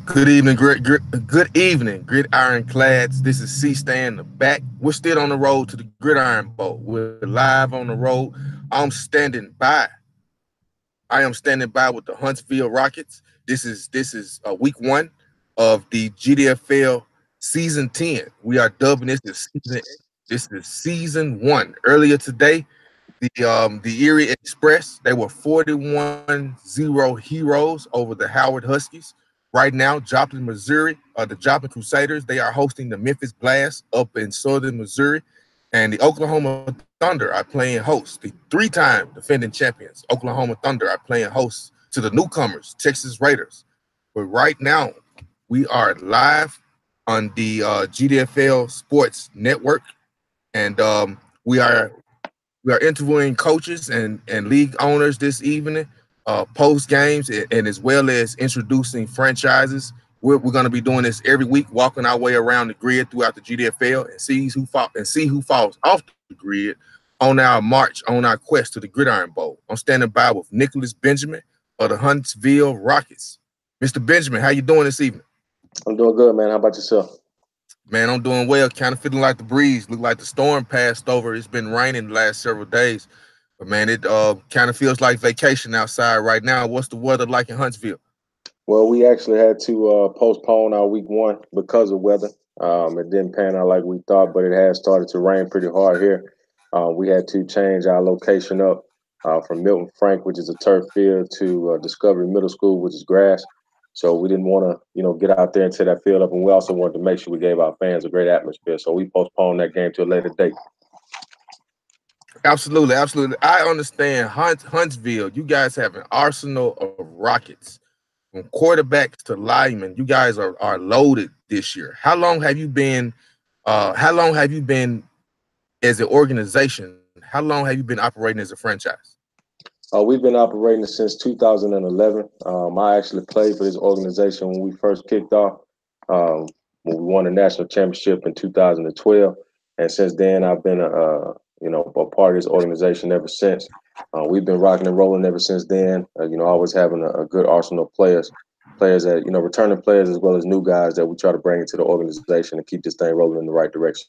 Good evening, good evening, Gridiron Clads. This is C-Stan back. We're still on the road to the Gridiron Bowl. We're live on the road. I'm standing by. I am standing by with the Huntsville Rockets. This is week one of the GDFL season 10. We are dubbing this is season one. Earlier today, the Erie Express, they were 41-0 heroes over the Howard Huskies. Right now, Joplin, Missouri, the Joplin Crusaders, they are hosting the Memphis Blast up in southern Missouri. And the Oklahoma Thunder are playing host. The three-time defending champions, Oklahoma Thunder, are playing host to the newcomers, Texas Raiders. But right now, we are live on the GDFL Sports Network, and we are interviewing coaches and league owners this evening, post games, and as well as introducing franchises. We're going to be doing this every week, walking our way around the grid throughout the GDFL and see who falls off the grid on our march, on our quest to the Gridiron Bowl. I'm standing by with Nicholas Benjamin of the Huntsville Rockets. Mr. Benjamin, how you doing this evening? I'm doing good, man. How about yourself? Man, I'm doing well. Kind of feeling like the breeze. Look like the storm passed over. It's been raining the last several days. But man, it kind of feels like vacation outside right now. What's the weather like in Huntsville? Well, we actually had to postpone our week 1 because of weather. It didn't pan out like we thought, but it has started to rain pretty hard here. We had to change our location up from Milton Frank, which is a turf field, to Discovery Middle School, which is grass. So we didn't want to, get out there and tear that field up, and we also wanted to make sure we gave our fans a great atmosphere. So we postponed that game to a later date. Absolutely, absolutely. I understand Huntsville. You guys have an arsenal of rockets from quarterbacks to linemen. You guys are loaded this year. How long have you been as an organization? How long have you been operating as a franchise? We've been operating since 2011. I actually played for this organization when we first kicked off, um, when we won the national championship in 2012, and since then I've been a part of this organization ever since. We've been rocking and rolling ever since then. Always having a good arsenal of players that returning players as well as new guys that we try to bring into the organization and keep this thing rolling in the right direction.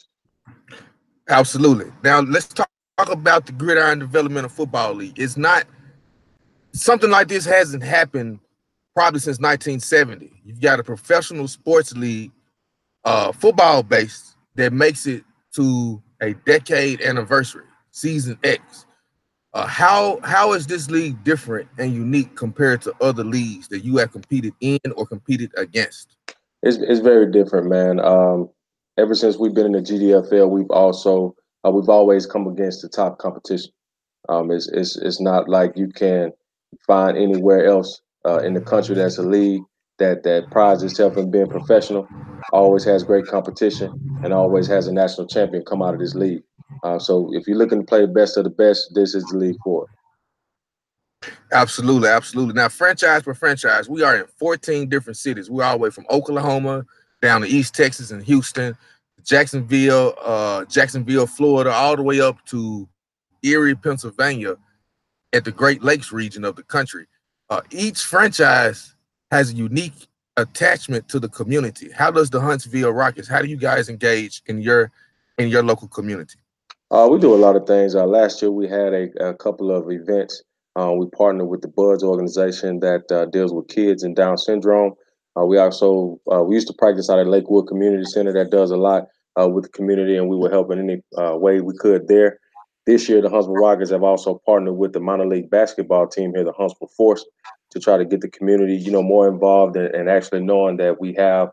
Absolutely. Now let's talk about the Gridiron Developmental Football League. It's not something like this hasn't happened probably since 1970. You've got a professional sports league, football based, that makes it to a decade anniversary, season X. How is this league different and unique compared to other leagues that you have competed in or competed against? It's very different, man. Ever since we've been in the GDFL, we've always come against the top competition. It's not like you can find anywhere else in the country that's a league that prides itself in being professional, always has great competition, and always has a national champion come out of this league. So if you're looking to play the best of the best, this is the league for it. Absolutely, absolutely. Now, franchise per franchise, we are in 14 different cities. We're all the way from Oklahoma down to East Texas and Houston, Jacksonville, Florida, all the way up to Erie, Pennsylvania, at the Great Lakes region of the country. Each franchise has a unique attachment to the community. How does the Huntsville Rockets? How do you guys engage in your local community? We do a lot of things. Last year we had a couple of events. We partnered with the Buds organization that deals with kids and Down syndrome. We used to practice out at Lakewood Community Center that does a lot with the community, and we were helping any way we could there. This year, the Huntsville Rockets have also partnered with the minor league basketball team here, the Huntsville Force, to try to get the community, more involved and actually knowing that we have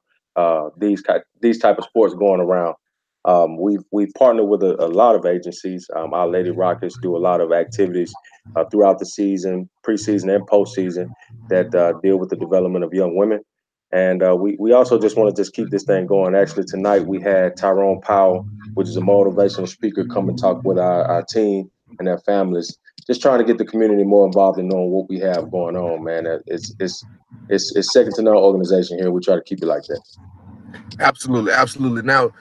these type of sports going around. We've partnered with a lot of agencies. Our Lady Rockets do a lot of activities throughout the season, preseason and postseason, that deal with the development of young women. And we also just want to just keep this thing going. Actually, tonight we had Tyrone Powell, which is a motivational speaker, come and talk with our team and their families, just trying to get the community more involved in knowing what we have going on. Man, it's second to none organization here. We try to keep it like that. Absolutely, absolutely. Now,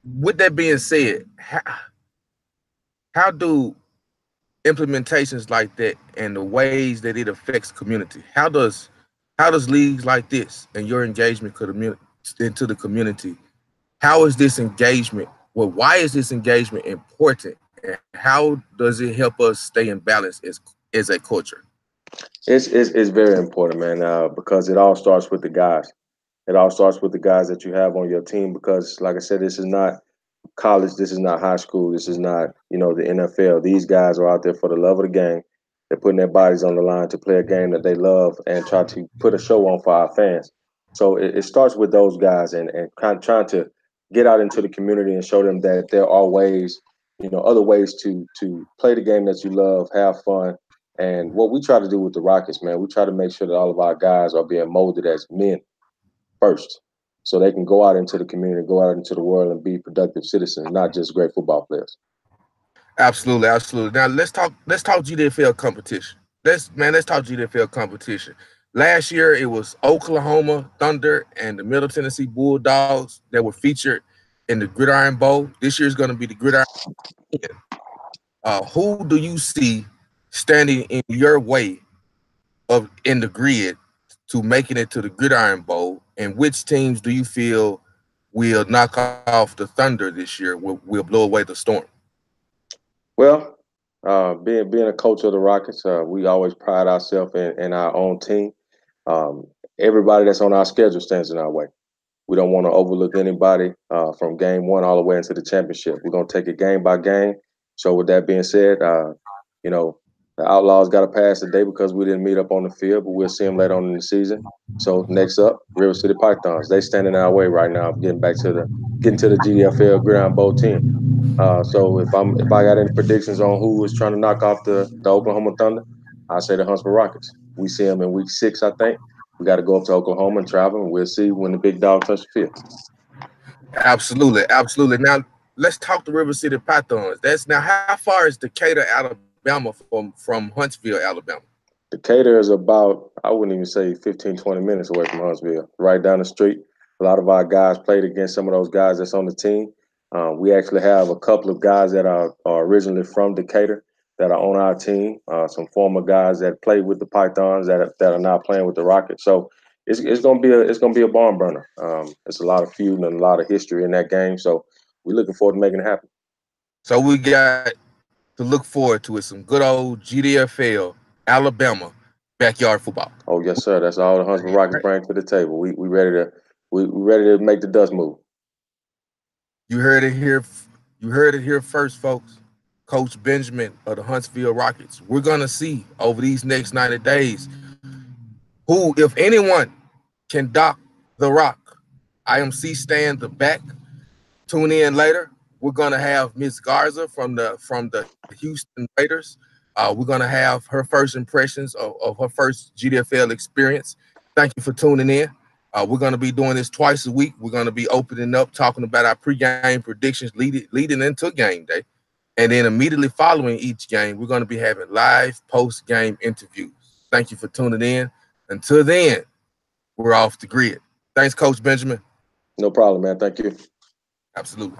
with that being said, how do implementations like that and the ways that it affects community? How how does leagues like this and your engagement into the community, how is this engagement, well, why is this engagement important, and how does it help us stay in balance as a culture? It's very important, man, because it all starts with the guys. It all starts with the guys that you have on your team because, like I said, this is not college. This is not high school. This is not, the NFL. These guys are out there for the love of the game. They're putting their bodies on the line to play a game that they love and try to put a show on for our fans. So it starts with those guys and kind of trying to get out into the community and show them that there are ways, other ways to play the game that you love, have fun. And what we try to do with the Rockets, man, we try to make sure that all of our guys are being molded as men first, so they can go out into the community, go out into the world, and be productive citizens, not just great football players. Absolutely, absolutely. Now let's talk GDFL competition. Let's talk GDFL competition. Last year it was Oklahoma Thunder and the Middle Tennessee Bulldogs that were featured in the Gridiron Bowl. This year is going to be the Gridiron. Who do you see standing in your way of in the grid to making it to the Gridiron Bowl, and which teams do you feel will knock off the Thunder this year? Will blow away the Storm? Well, being a coach of the Rockets, we always pride ourselves in our own team. Um, Everybody that's on our schedule stands in our way. We don't want to overlook anybody from game one all the way into the championship. We're going to take it game by game. So with that being said, you know, the Outlaws got to pass today because we didn't meet up on the field, but we'll see them later on in the season. So next up, River City Pythons. They stand in our way right now, getting to the GDFL Gridiron Bowl team. So if I got any predictions on who is trying to knock off the Oklahoma Thunder, I say the Huntsville Rockets. We see them in week 6, I think. We got to go up to Oklahoma and travel, and we'll see when the big dog touch the field. Absolutely, absolutely. Now let's talk the River City Pythons. That's now how far is Decatur, Alabama from Huntsville, Alabama? Decatur is about, I wouldn't even say 15, 20 minutes away from Huntsville, right down the street. A lot of our guys played against some of those guys that's on the team. We actually have a couple of guys that are originally from Decatur that are on our team. Some former guys that played with the Pythons that are now playing with the Rockets. So it's gonna be a barn burner. It's a lot of feud and a lot of history in that game. So we're looking forward to making it happen. So we got to look forward to it. Some good old GDFL, Alabama backyard football. Oh yes, sir. That's all the Huntsville Rockets Right? bring to the table. We ready to we ready to make the dust move. You heard it here. You heard it here first, folks. Coach Benjamin of the Huntsville Rockets. We're gonna see over these next 90 days who, if anyone, can dock the rock. IMC stand the back. Tune in later. We're gonna have Miss Garza from the Houston Raiders. We're gonna have her first impressions of her first GDFL experience. Thank you for tuning in. We're gonna be doing this twice a week. We're gonna be opening up, talking about our pregame predictions leading into game day, and then immediately following each game, we're gonna be having live post-game interviews. Thank you for tuning in. Until then, we're off the grid. Thanks, Coach Benjamin. No problem, man. Thank you. Absolutely.